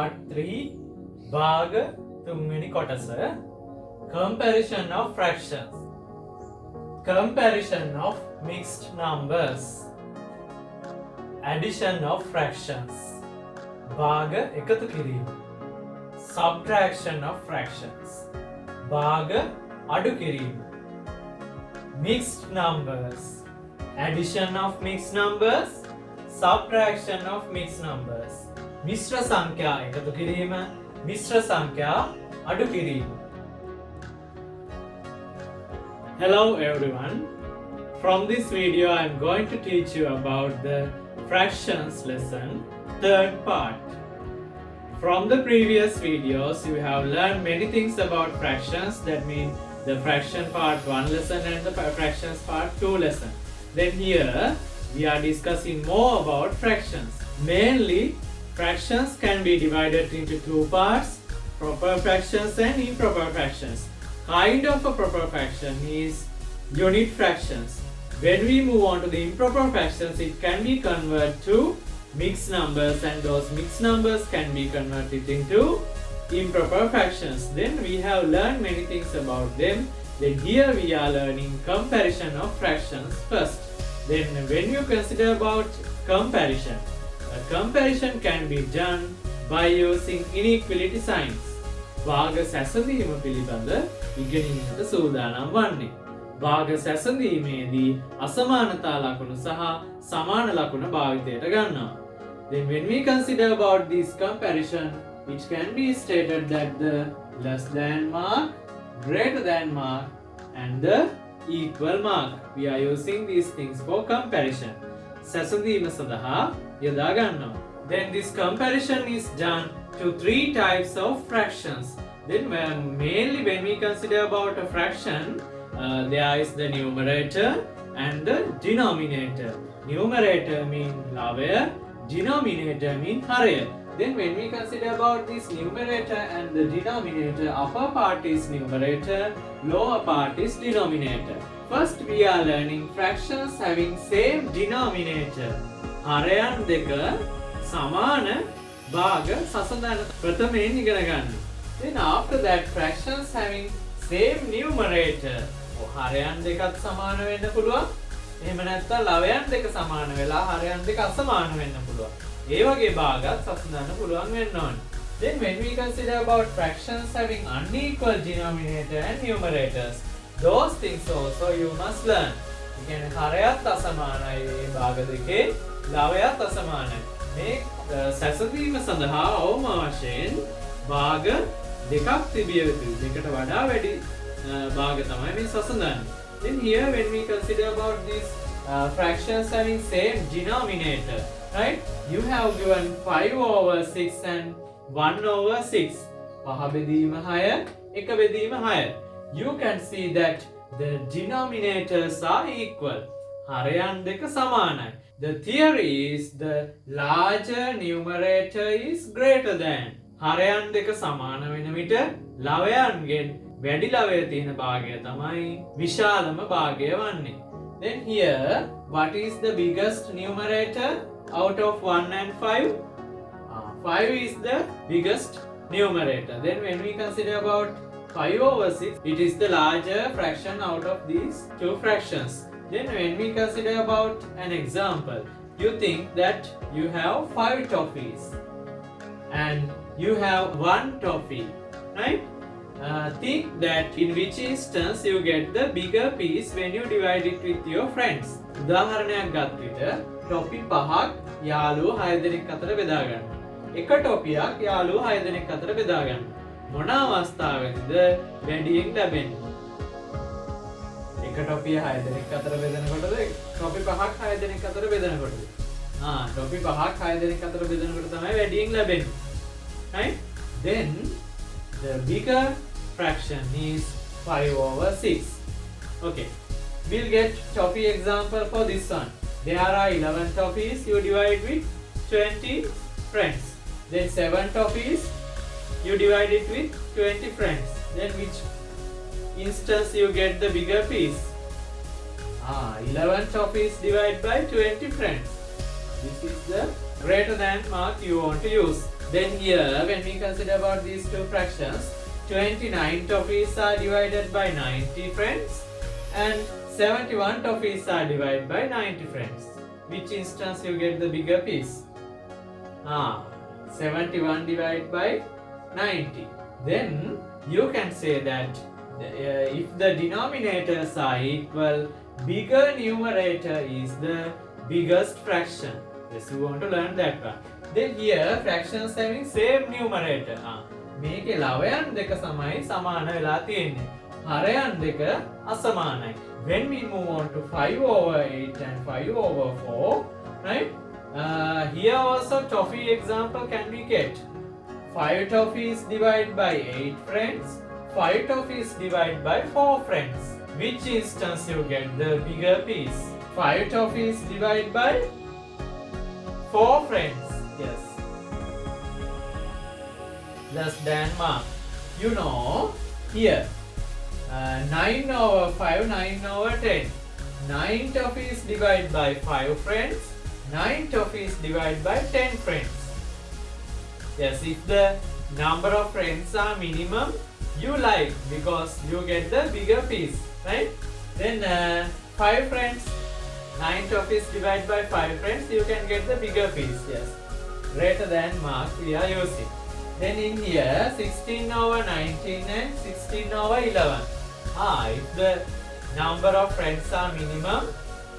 part 3 භාග 3 වෙනි කොටස comparison of fractions, comparison of mixed numbers, addition of fractions, භාග එකතු කිරීම, subtraction of fractions, භාග අඩු කිරීම, mixed numbers, addition of mixed numbers, subtraction of mixed numbers, මිශ්‍ර සංඛ්‍යා එකතු කිරීම, මිශ්‍ර සංඛ්‍යා අඩු කිරීම. Hello everyone. From this video I am going to teach you about the fractions lesson, third part. From the previous videos you have learned many things about fractions, that means the fraction part 1 lesson and the fractions part 2 lesson. Then here we are discussing more about fractions. Mainly fractions can be divided into two parts, proper fractions and improper fractions. Kind of a proper fraction is unit fractions. When we move on to the improper fractions, it can be converted to mixed numbers, and those mixed numbers can be converted into improper fractions. Then we have learned many things about them. Then here we are learning comparison of fractions first. Then when you consider about comparison, a comparison can be done by using inequality signs. භාග සැසඳීම පිළිබඳ ඉගෙනීමට සූදානම් වන්නේ. භාග සැසඳීමේදී අසමානතා ලකුණු සහ සමාන ලකුණ භාවිතයට ගන්නවා. Then when we consider about this comparison, it can be stated that the less than mark, greater than mark and the equal mark. We are using these things for comparison. සැසඳීම සඳහා යොදා ගන්නවා. Then this comparison is done to three types of fractions. Then mainly when we consider about a fraction, there is the numerator and the denominator. Numerator means lavaya, denominator means haraya. Then when we consider about this numerator and the denominator, upper part is numerator, lower part is denominator. First we are learning fractions having same denominator. හරයන් දෙක සමාන භාග සසඳන ප්‍රථමයෙන් ඉගෙන ගන්න. Then after that fractions having same numerator. හරයන් දෙකත් සමාන වෙන්න පුළුවන්. එහෙම නැත්නම් ලවයන් දෙක සමාන වෙලා හරයන් දෙක අසමාන වෙන්න පුළුවන්. ඒ වගේ භාගත් සසඳන්න පුළුවන් වෙන්න ඕනේ. Then when we consider about fractions having unequal denominator and numerators, those things also you must learn. ඒ කියන්නේ හරයත් අසමානයි මේ භාග දෙකේ, ලවයත් අසමානයි. මේ සැසඳීම සඳහා අවම වශයෙන් භාග දෙකක් තිබිය යුතුයි. දෙකට වඩා වැඩි භාග තමයි මේ සසඳන්නේ. Then here when we consider about these fractions having same denominator, right? You have given 5/6 and 1/6. පහ බෙදීම 6, එක බෙදීම 6. You can see that the denominators are equal. හරයන් දෙක සමානයි. The theory is the larger numerator is greater than. හරයන් දෙක සමාන වෙන විට ලවයන්ගෙන් වැඩි ලවය තියෙන භාගය තමයි විශාලම භාගය වන්නේ. Then here, what is the biggest numerator out of 1 and 5? 5 is the biggest numerator. Then when we consider about 5/6, it is the larger fraction out of these two fractions. Then when we consider about an example, you think that you have 5 toffees and you have 1 toffee, right? Think that in which instance you get the bigger piece when you divide it with your friends. උදාහරණයක් ගත් විට ටොපි 5ක් යාළුවෝ 6 දෙනෙක් අතර බෙදා ගන්න. එක ටොපියක් යාළුවෝ 6 දෙනෙක් අතර බෙදා ගන්න. මොන අවස්ථාවෙන්ද වැඩියෙන් ලැබෙන්නේ? එක ටොපිය 6 දෙනෙක් අතර බෙදනකොටද ටොපි 5ක් 6 දෙනෙක් අතර බෙදනකොටද? ටොපි 5ක් 6 දෙනෙක් අතර බෙදනකොට තමයි වැඩියෙන් ලැබෙන්නේ. Right? Then the bigger fraction is 5/6. Okay, we'll get toffee example for this one. There are 11 toffees, you divide with 20 friends. Then 7 toffees, you divide it with 20 friends. Then which instance you get the bigger piece? 11 toffees divided by 20 friends. This is the greater than mark you want to use. Then here, when we consider about these two fractions, 29 toffees are divided by 90 friends and 71 toffees are divided by 90 friends. Which instance you get the bigger piece? 71 divided by 90. Then you can say that if the denominators are equal, bigger numerator is the biggest fraction. Yes, you want to learn that one. Then here fractions having same numerator. මේකේ ලවයන් දෙක සමයි සමාන වෙලා තියෙන්නේ. හරයන් දෙක අසමානයි. When we move on to 5 over 8 and 5 over 4, right? Here also toffee example can be get. 5 toffees divided by 8 friends. 5 toffees divided by 4 friends. Which instance you get the bigger piece? 5 toffees divided by 4 friends. Yes. Less than mark. You know, here 9 over 5, 9 over 10. 9 toffees divided by 5 friends. 9 toffees divided by 10 friends. Yes, if the number of friends are minimum, you like because you get the bigger piece, right? Then 5 friends, 9 toffees divided by 5 friends, you can get the bigger piece. Yes, greater than mark we are using. Then in here 16 over 19 and 16 over 11. If the number of friends are minimum,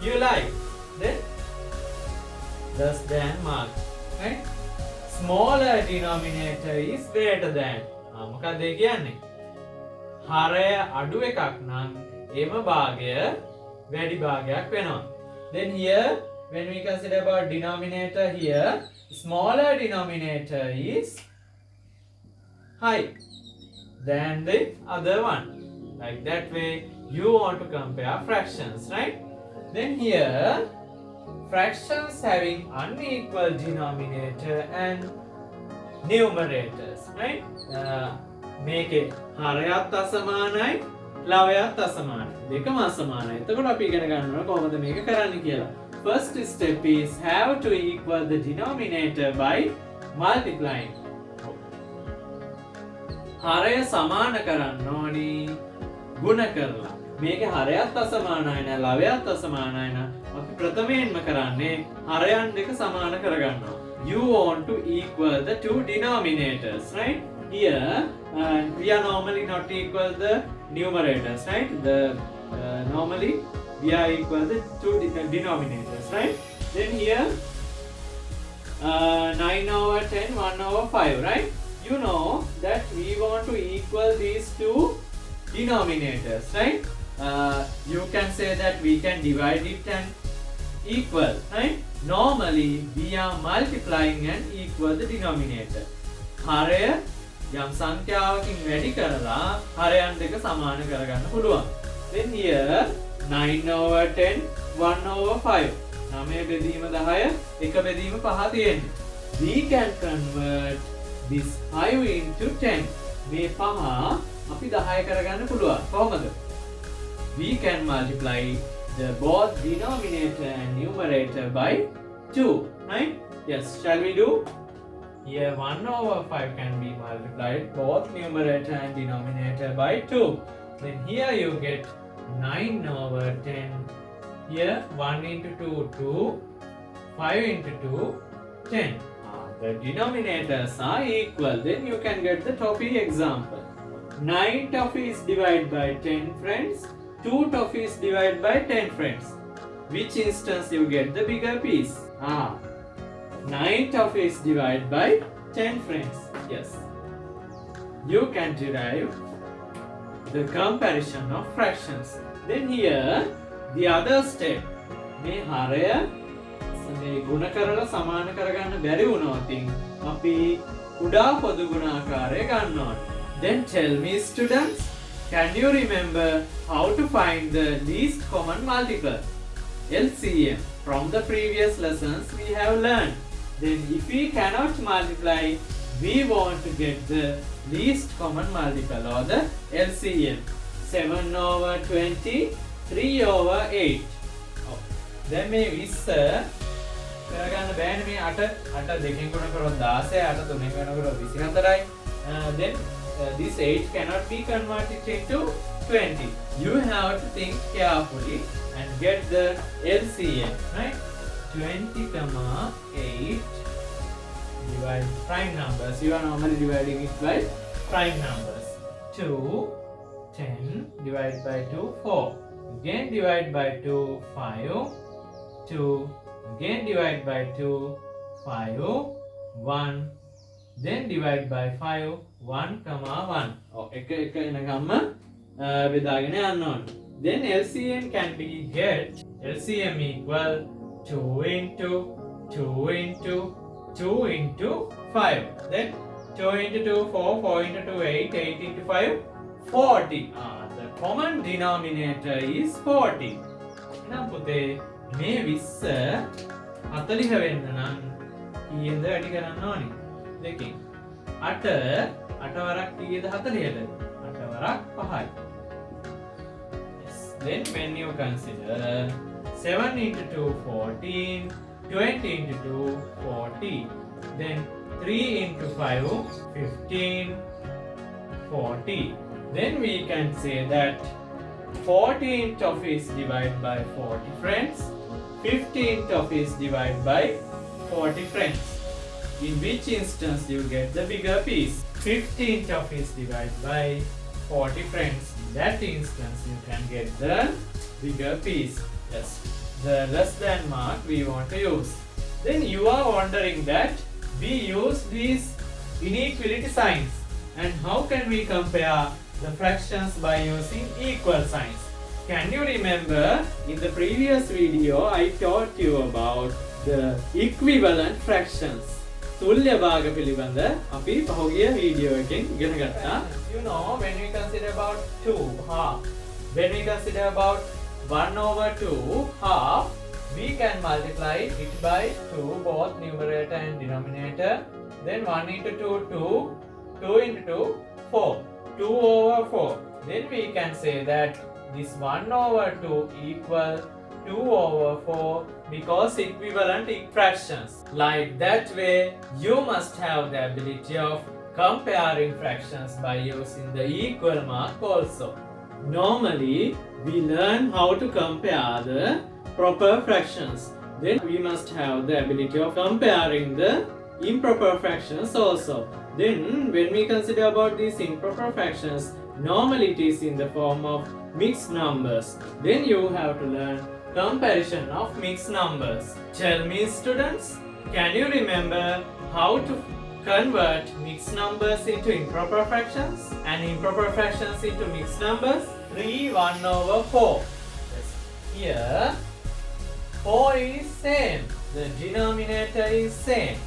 you like, then less than mark, right? Smaller denominator is greater than. මොකක්ද ඒ කියන්නේ? හරය අඩු එකක් නම් එම භාගය වැඩි භාගයක් වෙනවා. Then here when we consider about denominator here, smaller denominator is high than the other one. Like that way you want to compare fractions, right? Then here fractions having unequal denominator and numerators, right? මේකේ හරයත් අසමානයි ලවයත් අසමානයි දෙකම අසමානයි. එතකොට අපි ඉගෙන ගන්නවා කොහොමද මේක කරන්න කියලා. First step is have to equal the denominator by multiplying. හරය සමාන කරන්න ඕනි ගුණ කරලා. මේකේ හරයත් අසමානයි නෑ ලවයත් අසමානයි නම් අපි ප්‍රථමයෙන්ම කරන්නේ හරයන් දෙක සමාන කරගන්නවා. You want to equal the two denominators, right? Here we are normally not equal the numerators, right? Normally we are equal the two denominators, right? Then here 9 over 10, 1 over 5, right? You know that we want to equal these two denominators, right? You can say that we can divide it and equal, right? Normally we are multiplying and equal the denominator. හරය යම් සංඛ්‍යාවකින් වැඩි කරලා හරයන් දෙක සමාන කරගන්න පුළුවන්. Then here 9 over 10, 1 over 5. 9 බෙදීම 10, 1 බෙදීම 5 තියෙන්නේ. We can convert this 5 into 10. මේ 5 අපි 10 කරගන්න පුළුවන්. කොහොමද? We can multiply the both denominator and numerator by 2, right? Yes, shall we do? Here 1 over 5 can be multiplied both numerator and denominator by 2. Then here you get 9 over 10. Here 1 into 2, 2. 5 into 2, 10. The denominators are equal. Then you can get the toffee example. 9 toffees divided by 10 friends. 2 toffees divided by 10 friends. Which instance you get the bigger piece? 9 toffees divided by 10 friends. Yes. You can derive the comparison of fractions. Then here the other step. මේ හරය මේ ගුණ කරලා සමාන කරගන්න බැරි වුණොත් අපි කුඩා පොදු ගුණාකාරය ගන්න ඕනේ. Then tell me students, can you remember how to find the least common multiple? LCM. From the previous lessons we have learned. Then if we cannot multiply, we want to get the least common multiple or the LCM. 7 over 20, 3 over 8. Then may we කරගන්න බෑනේ මේ 8 8 දෙකෙන් ගුණ කරොත් 16 8 3 වෙන කරොත් 24යි. Then this 8 cannot be converted into 20. You have to think carefully and get the LCM, right? 20,8 divide prime numbers. You are normally dividing it by prime numbers. 2, 10 divided by 2, 4. Again divide by 2, 5. 2. Again divide by 2, 5. 1. Then divide by 5, 1, 1. Oh, එක එනකම්ම බෙදාගෙන යන්න ඕනේ. Then LCM can be get LCM equal 2 into 2 into 2 into 5. Then 2 into 2, 4, 4 into 2, 8, 8 into 5, 40. The common denominator is 40. එහෙනම් පුතේ මේ 20 40 වෙන්න නම් කීයද වැඩි කරන්න ඕනේ? දෙකෙන්. 8 වරක් කීයද 40ට? 8 වරක් 5යි. Yes. Then when you consider 7 into 2, 14, 20 into 2, 40. Then 3 into 5, 15, 40. Then we can say that 14 toffees divided by 40 friends, 15 toffees divided by 40 friends. In which instance you get the bigger piece? 15 toffees divided by 40 friends. In that instance you can get the bigger piece. Yes, the less than mark we want to use. Then you are wondering that we use these inequality signs, and how can we compare the fractions by using equal signs? Can you remember in the previous video I taught you about the equivalent fractions? තුල්්‍ය භාග පිළිබඳ අපි පහුගිය video එකෙන් ඉගෙන ගත්තා. You know, when we consider about 2 half, when we consider about 1 over 2 half, we can multiply it by 2, both numerator and denominator. Then 1 into 2, 2, 2 into 2, 4, 2 over 4. Then we can say that this 1 over 2 equal 2 over 4 because equivalent fractions. Like that way, you must have the ability of comparing fractions by using the equal mark also. Normally, we learn how to compare the proper fractions. Then we must have the ability of comparing the improper fractions also. Then when we consider about these improper fractions, normally it is in the form of mixed numbers. Then you have to learn comparison of mixed numbers. Tell me students, can you remember how to convert mixed numbers into improper fractions and improper fractions into mixed numbers? 3 1 over 4. Yes. Here 4 is same, the denominator is same.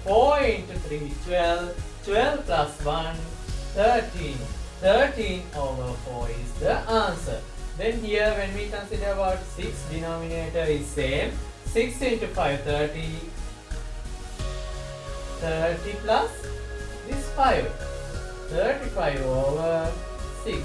4 into 3, 12, 12 plus 1, 13. 13 over 4 is the answer. Then here when we consider about 6, denominator is same. 6 into 5, 30. 30 plus this 5. 35 over 6.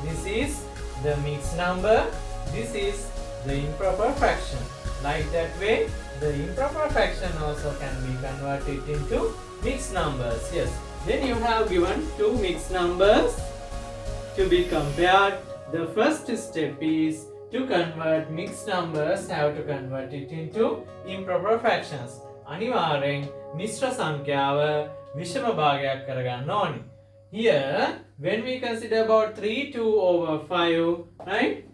This is the mixed number. This is the improper fraction. Like that way, the improper fraction also can be converted into mixed numbers. Yes. Then you have given 2 mixed numbers to be compared. The first step is to convert mixed numbers, have to convert it into improper fractions. අනිවාර්යෙන් මිශ්‍ර සංඛ්‍යාව විෂම භාගයක් කරගන්න ඕනි. Here, when we consider about 3, 2 over 5, right?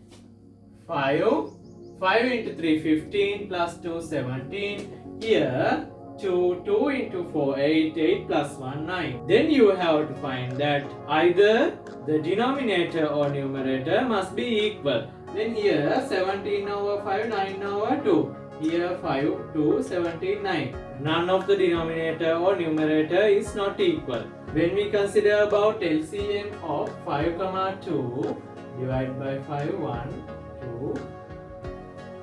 5 into 3, 15 plus 2, 17. Here, 2 into 4, 8, 8 plus 1, 9. Then you have to find that either the denominator or numerator must be equal. Then here 17 over 5, 9 over 2. Here 5, 2, 17, 9. None of the denominator or numerator is not equal. When we consider about LCM of 5, 2, divide by 5, 1, 2,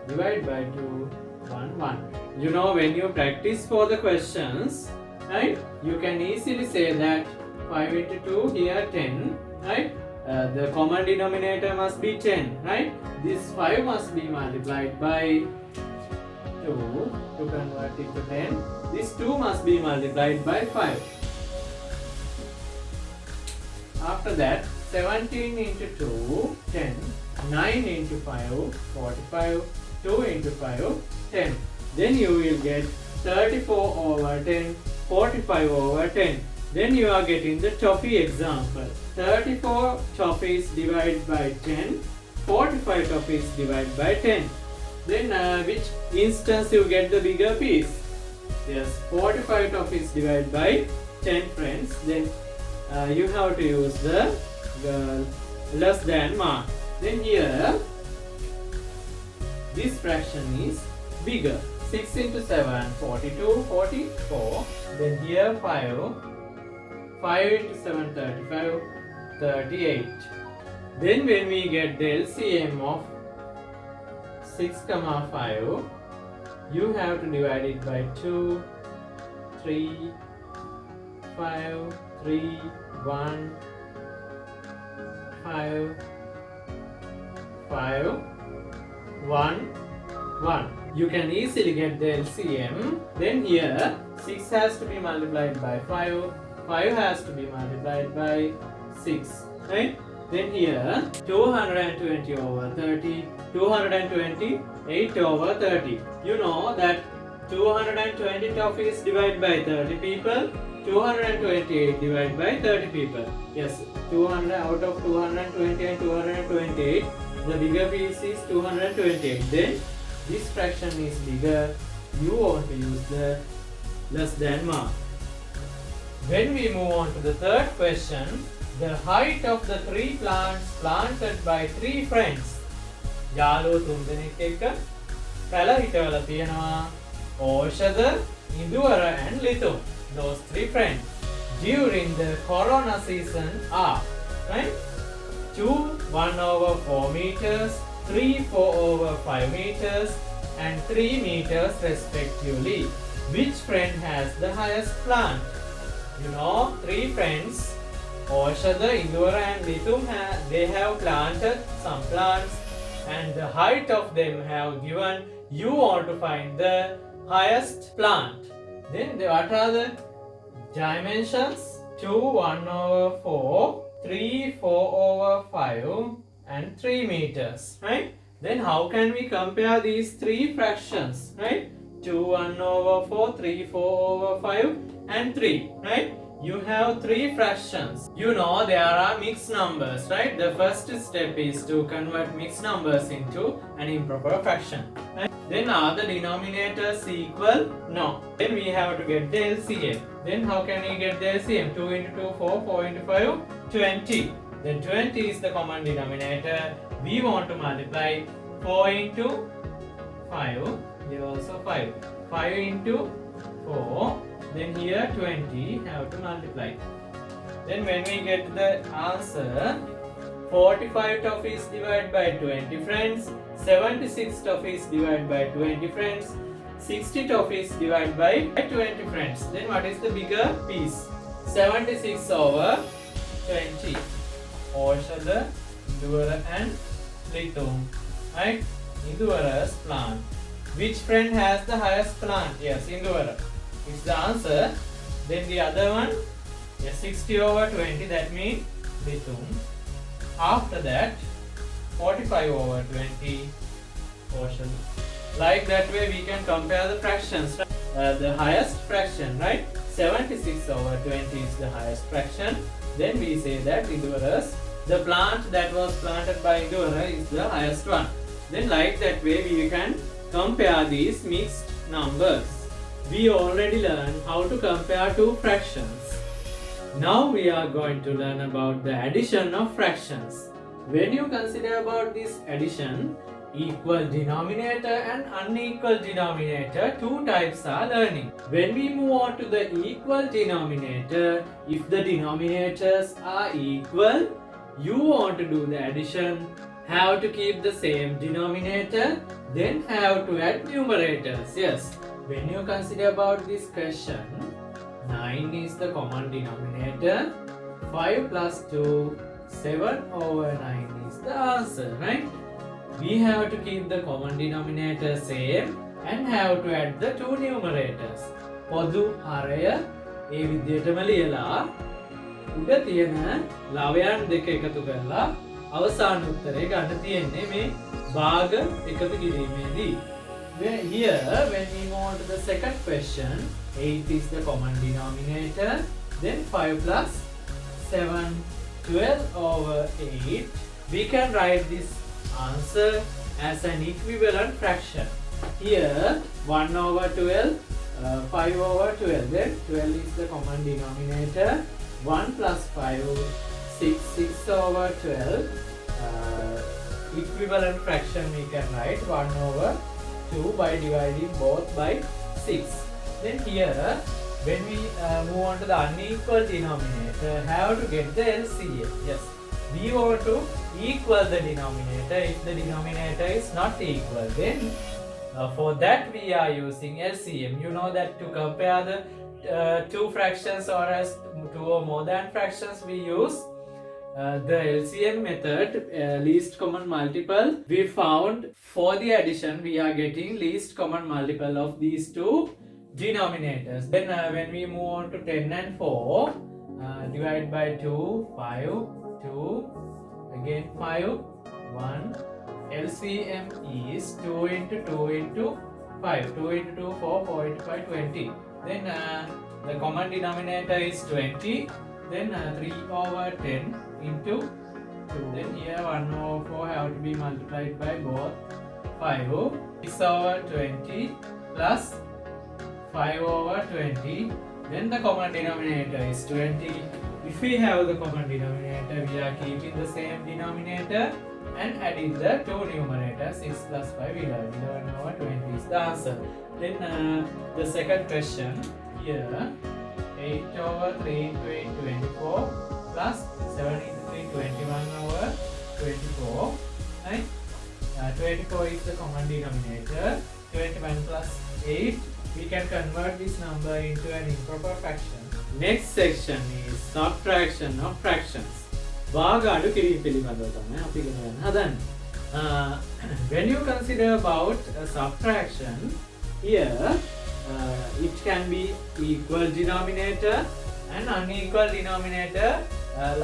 divide by 2, 1, 1. You know, when you practice for the questions, right, you can easily say that 5 into 2, here 10, right? The common denominator must be 10, right? This 5 must be multiplied by 2 to convert it to 10. This 2 must be multiplied by 5. After that, 17 into 2, 10. 9 into 5, 45. 2 into 5, 10. Then you will get 34 over 10, 45 over 10. Then you are getting the toffee example. 34 toffees divided by 10, 45 toffees divided by 10. Then which instance you get the bigger piece? Yes, 45 toffees divided by 10 friends. Then you have to use the less than mark. Then here this fraction is bigger. 6 into 7, 42, 44. Then here 5. 5 into 7, 35, 38. Then when we get the LCM of 6, 5, you have to divide it by 2, 3, 5, 3, 1, 5, 5, 1, 1. You can easily get the LCM. Then here 6 has to be multiplied by 5, 5 has to be multiplied by 6, right? Then here 220 over 30, 228 over 30. You know that 220 toffees divided by 30 people, 228 divided by 30 people. Yes, 200 out of 220 and 228, the bigger piece is 228. Then this fraction is bigger, you want to use the less than mark. When we move on to the third question, the height of the 3 plants planted by 3 friends. යාළුවෝ තුන් දෙනෙක් එක්ක පැල හිටවලා තියෙනවා. ඕෂධ, ඉඳුවර and ලිතුම්. Those 3 friends during the corona season are, right? 2 1/4 meters, 3 4/5 meters and 3 meters respectively. Which friend has the highest plant? You know, 3 friends, Oshada, Indura and Litum, they have planted some plants and the height of them have given. You want to find the highest plant. Then what are the dimensions? 2 1/4, 3 4/5 and 3 meters, right? Then how can we compare these 3 fractions, right? 2 1/4, 3 4/5 and 3, right? You have 3 fractions. You know there are mixed numbers, right? The first step is to convert mixed numbers into an improper fraction, right? Then are the denominators equal? No. Then we have to get the LCM. Then how can we get the LCM? 2 into 2, 4, 4 into 5, 20. Then 20 is the common denominator. We want to multiply 4 into 5. Here also 5. 5 into 4. Then here 20 have to multiply. Then when we get the answer, 45 toffees divided by 20 friends, 76 toffees divided by 20 friends, 60 toffees divided by 20 friends. Then what is the bigger piece? 76 over 20. Oshada, Induvara and Litum, right? Induvara's plant. Which friend has the highest plant? Yes, Induvara is the answer. Then the other one, yes, 60 over 20, that means Litum. After that, 45 over 20, Oshada. Like that way we can compare the fractions. The highest fraction, right? 76 over 20 is the highest fraction. Then we say that Induvara's, the plant that was planted by Induvara is the highest one. Then like that way we can compare these mixed numbers. We already learned how to compare 2 fractions. Now we are going to learn about the addition of fractions. When you consider about this addition, equal denominator and unequal denominator, 2 types are learning. When we move on to the equal denominator, if the denominators are equal, you want to do the addition, have to keep the same denominator, then have to add numerators. Yes, when you consider about this question, 9 is the common denominator, 5 plus 2, 7 over 9 is the answer, right? We have to keep the common denominator same and have to add the two numerators. පොදු හරය ඒ විදිහටම ලියලා උඩ තියෙන ලවයන් දෙක එකතු කරලා අවසාන උත්තරේ ගන්න තියෙන්නේ මේ භාග එකතු කිරීමේදී. Here when we move on to the second question, 8 is the common denominator, then 5 plus 7, 12 over 8. We can write this answer as an equivalent fraction. Here 1 over 12, 5 over 12, then 12 is the common denominator, 1 plus 5, 6 over 12, equivalent fraction we can write 1 over 2 by dividing both by 6. Then here when we move on to the unequal denominator, have to get the LCM. Yes, we want to equal the denominator. If the denominator is not equal, then for that we are using LCM. You know that to compare the two fractions or as two or more than fractions, we use the LCM method, least common multiple. We found for the addition we are getting least common multiple of these two denominators. Then when we move on to 10 and 4, divide by 2, 5, 2, again 5, 1. LCM is 2 into 2 into 5. 2 into 2, 4, 4 into 5, 20. Then the common denominator is 20. Then 3 over 10 into 2. Then here 1 over 4 have to be multiplied by both 5. 6 over 20 plus 5 over 20. Then the common denominator is 20. If we have the common denominator, we are keeping the same denominator and adding the two numerators. 6 plus 5, 11. 11 over 20 is the answer. Then the second question here, 8 over 3 into 8, 24 plus 7 into 3, 21 over 24. Right? 24 is the common denominator. 21 plus 8. We can convert this number into an improper fraction. Next section is subtraction of fractions. භාගාඩු කිරීම පිළිබඳව තමයි අපි ඉගෙන ගන්න හදන්නේ. When you consider about subtraction, here it can be equal denominator and unequal denominator,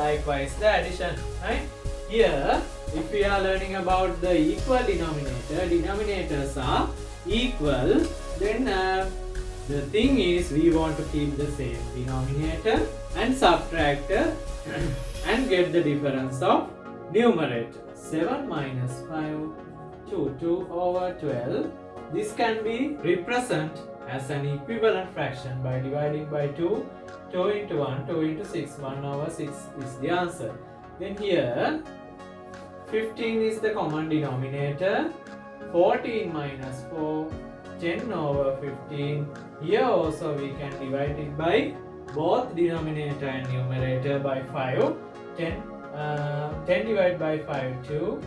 likewise the addition, right? Here if we are learning about the equal denominator, denominators are equal, then the thing is we want to keep the same denominator and subtract and get the difference of numerator. 7 minus 5, 2 over 12. This can be represented as an equivalent fraction by dividing by 2. 2 into 1, 2 into 6, 1 over 6 is the answer. Then here 15 is the common denominator. 14 minus 4, 10 over 15. Here also we can divide it by both denominator and numerator by 5. 10 divided by 5, 2.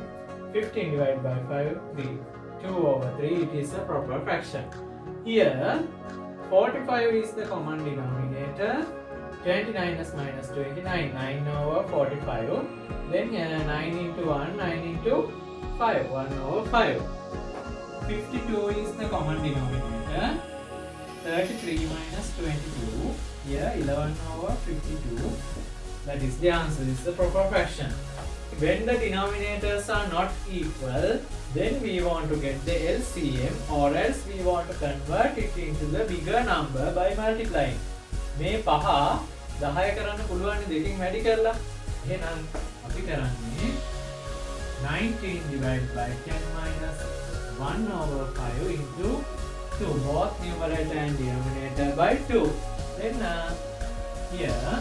15 divided by 5, 3. 2 over 3, it is a proper fraction. Here 45 is the common denominator. 29 is minus 29, 9 over 45. Then 9 into 1, 9 into 5, 1 over 5. 52 is the common denominator. 33 minus 22. Here 11 over 52. That is the answer. This is the proper fraction. When the denominators are not equal, then we want to get the LCM, or else we want to convert it into the bigger number by multiplying. මේ පහ 10 කරන්න පුළුවන් දෙකකින් වැඩි කරලා. එහෙනම් අපි කරන්නේ 19 divided by 10 minus 1 over 5 into 2. Both numerator and denominator by 2. Then here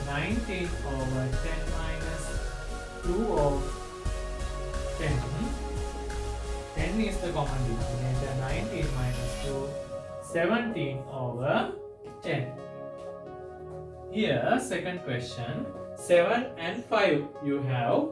19 over 10 minus 2 of 10. 10 is the common denominator. 19 minus 2, 17 over 10. Here second question, 7 and 5 you have.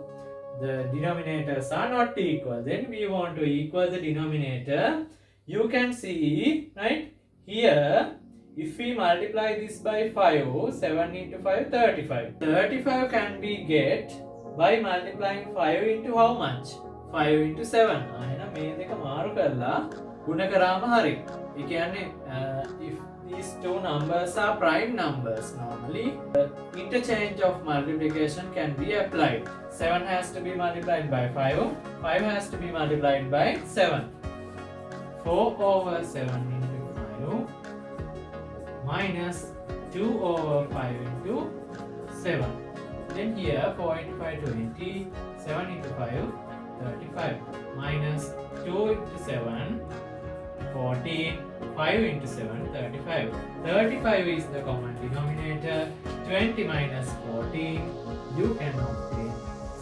The denominators are not equal. Then we want to equal the denominator. You can see, right? Here if we multiply this by 5, 7 into 5, 35. 35 can be get by multiplying 5 into how much? 5 into 7. එහෙනම් මේ දෙක මාරු කරලා ගුණ කරාම හරි. ඒ කියන්නේ if these two numbers are prime numbers, normally the interchange of multiplication can be applied. 7 has to be multiplied by 5, 5 has to be multiplied by 7. 4 over 7 into 5 minus 2 over 5 into 7. Then here 4 into 5 20, 7 into 5 35, minus 2 into 7 14, 5 into 7 35. 35 is the common denominator. 20 minus 14, you can obtain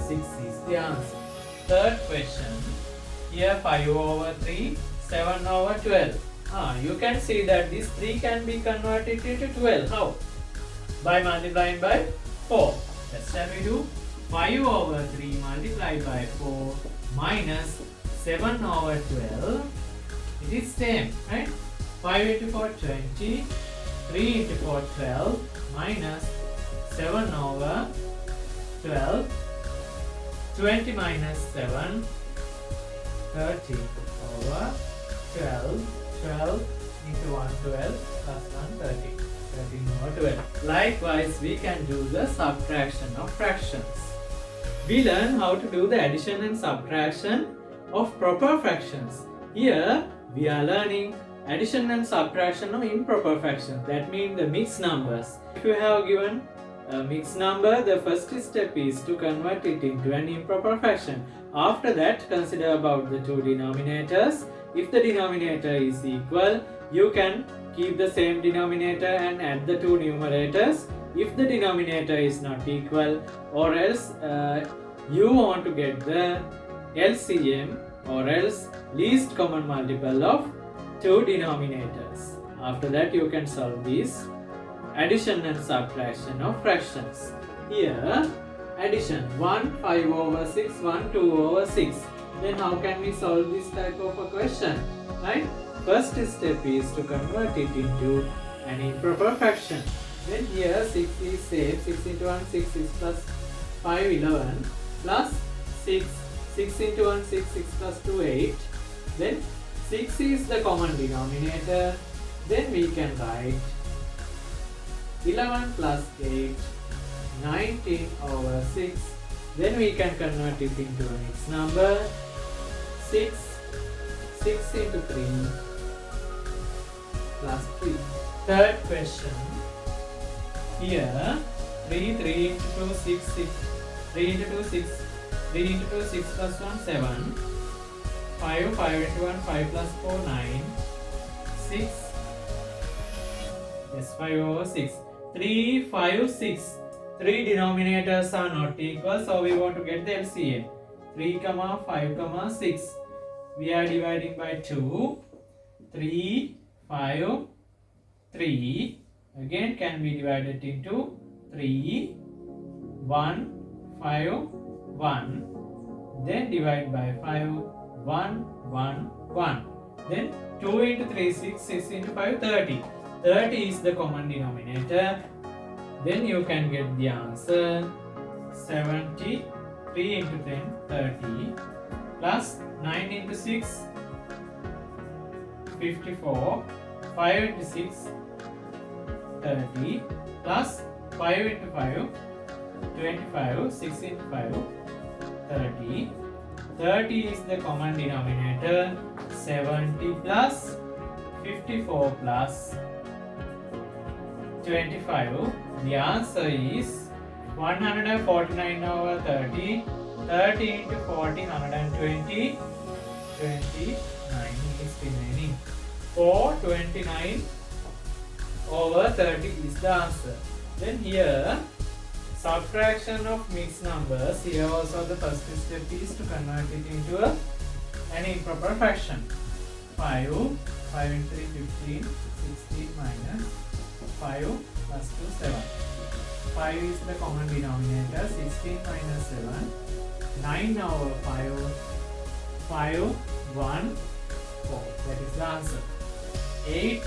6 is the answer. Third question, here 5 over 3, 7 over 12. You can see that this 3 can be converted into 12. How? By multiplying by 4. That's how we do. 5 over 3 multiplied by 4 minus 7 over 12. It is same, right? 5 into 4 20, 3 into 4 12 minus 7 over 12, 20 minus 7 30 over 12, 12 into 1 12 plus 1 30, 13 over 12. Likewise, we can do the subtraction of fractions. We learn how to do the addition and subtraction of proper fractions. Here we are learning addition and subtraction of improper fractions. That means the mixed numbers. If you have given a mixed number, the first step is to convert it into an improper fraction. After that, consider about the two denominators. If the denominator is equal, you can keep the same denominator and add the two numerators. If the denominator is not equal, or else you want to get the LCM, or else least common multiple of two denominators. After that, you can solve this addition and subtraction of fractions. Here addition 1 5 over 6, 1 2 over 6. Then how can we solve this type of a question, right? First step is to convert it into an improper fraction. Then here 6 is same, 6 into 1 6 is plus 5 11 plus 6, 6 into 1 6, 6 plus 2 8. Then 6 is the common denominator. Then we can write 11 plus 8, 19 over 6. Then we can convert it into a mixed number. 6, 6 into 3 plus 3. Third question. Here 3, 3 into 2, 6, 6. 3 into 2, 6. 3 into 2, 6 plus 1, 7. 5, 5 into 1, 5 plus 4, 9. 6. Yes, 5 over 6. 3, 5, 6. 3 denominators are not equal, so we want to get the LCM. 3, 5, 6. We are dividing by 2. 3, 5, 3. Again can be divided into 3, 1, 5, 1. Then divide by 5, 1, 1, 1. Then 2 into 3, 6, 6 into 5, 30. 30 is the common denominator. Then you can get the answer 70. 3 into 10, 30. Plus 9 into 6, 54. 5 into 6, 30. Plus 5 into 5, 25. 6 into 5, 30. 30 is the common denominator. 70 plus 54 plus 25. The answer is 149 over 30. 30 into 40, 120. 29 is remaining. 429 over 30 is the answer. Then here, subtraction of mixed numbers. Here also the first step is to convert it into an improper fraction. 5 into 3, 15, 16 minus 5 plus 2, 7. 5 is the common denominator. 16 minus 7, 9 over 5, 5, 1, 4. That is the answer. 8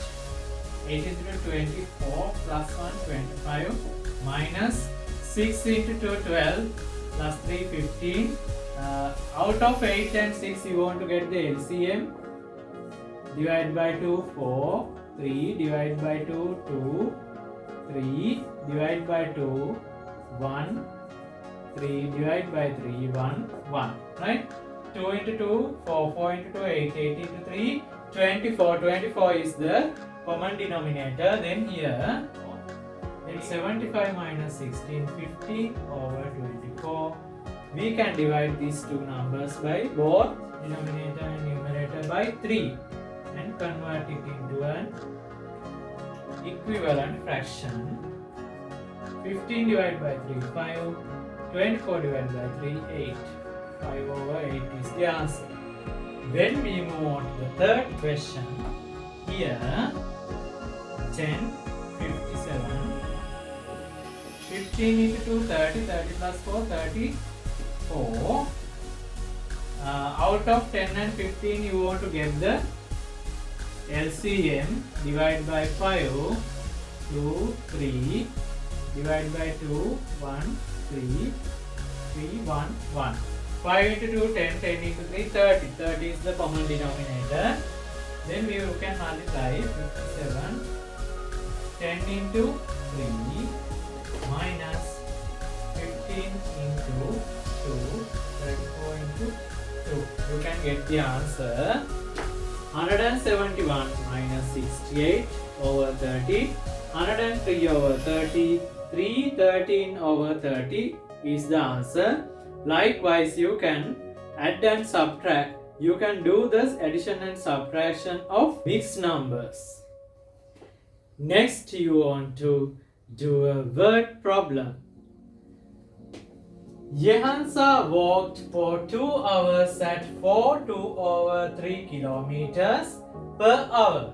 into 24 plus 1, 25 minus 6 into 2, 12 plus 3, 15. Out of 8 and 6 you want to get the LCM. divided by 2, 4, 3 divided by 2, 2, 3 divided by 2, 1, 3 divided by 3, 1, 1, right? 2 into 2, 4, 4 into 2, 8, 8 into 3, 24, 24 is the common denominator. Then here, then 75 minus 16, 50 over 24. We can divide these two numbers by both denominator and numerator by 3 and convert it into an equivalent fraction. 15 divided by 3, 5. 24 divided by 3, 8. 5 over 8 is the answer. When we move on to the third question, here 10, 57. 15 into 2, 30. 30 plus 4, 34. Out of 10 and 15, you want to get the LCM. Divide by 5, 2, 3. Divide by 2, 1, 3, 3, 1, 1. 5 into 2, 10, 10 into 3, 30. 30 is the common denominator. Then we can multiply 57. 10 into 3 minus 15 into 2, 34 into 2. You can get the answer. 171 minus 68 over 30. 103 over 30. 313 over 30 is the answer. Likewise, you can add and subtract. You can do this addition and subtraction of mixed numbers. Next, you want to do a word problem. Jehansa walked for 2 hours at 4.2/3 kilometers per hour.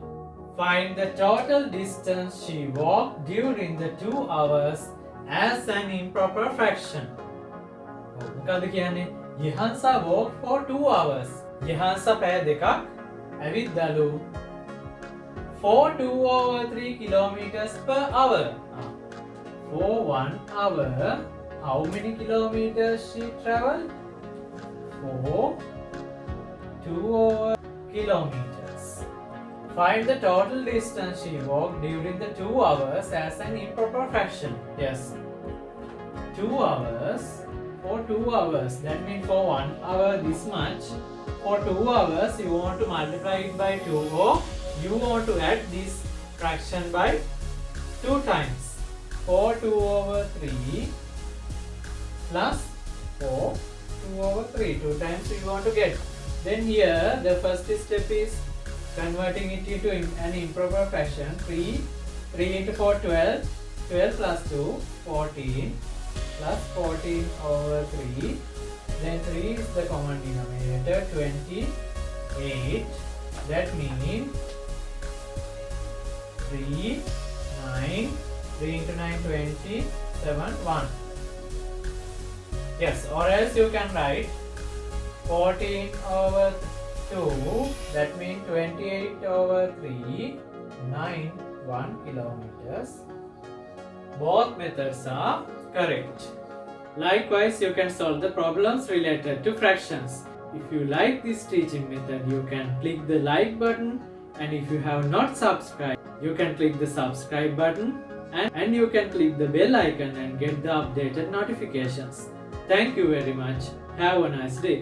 Find the total distance she walked during the 2 hours as an improper fraction. මොකද කියන්නේ? Jehansa walked for 2 hours. Jehansa පැය දෙකක් ඇවිද්දලු 4.2/3 kilometers per hour. For 1 hour, how many kilometers she traveled? 4.2 kilometers. Find the total distance she walked during the 2 hours as an improper fraction. Yes. 2 hours. For 2 hours. That means for 1 hour this much. For 2 hours you want to multiply it by 2 or you want to add this fraction by 2 times. 4.2/3 plus 4.2/3. 2 times you want to get. Then here the first step is converting it into an improper fraction. 3 into 4, 12. 12 plus 2, 14. Plus 14/3. Then 3 is the common denominator. 28. That means 3, 9. 3 into 9, 27, 1. Yes, or else you can write 14/2. That means 28/3. 9, 1 kilometers. Both methods are correct. Likewise, you can solve the problems related to fractions. If you like this teaching method, you can click the like button, and if you have not subscribed, you can click the subscribe button, and you can click the bell icon and get the updated notifications. Thank you very much. Have a nice day.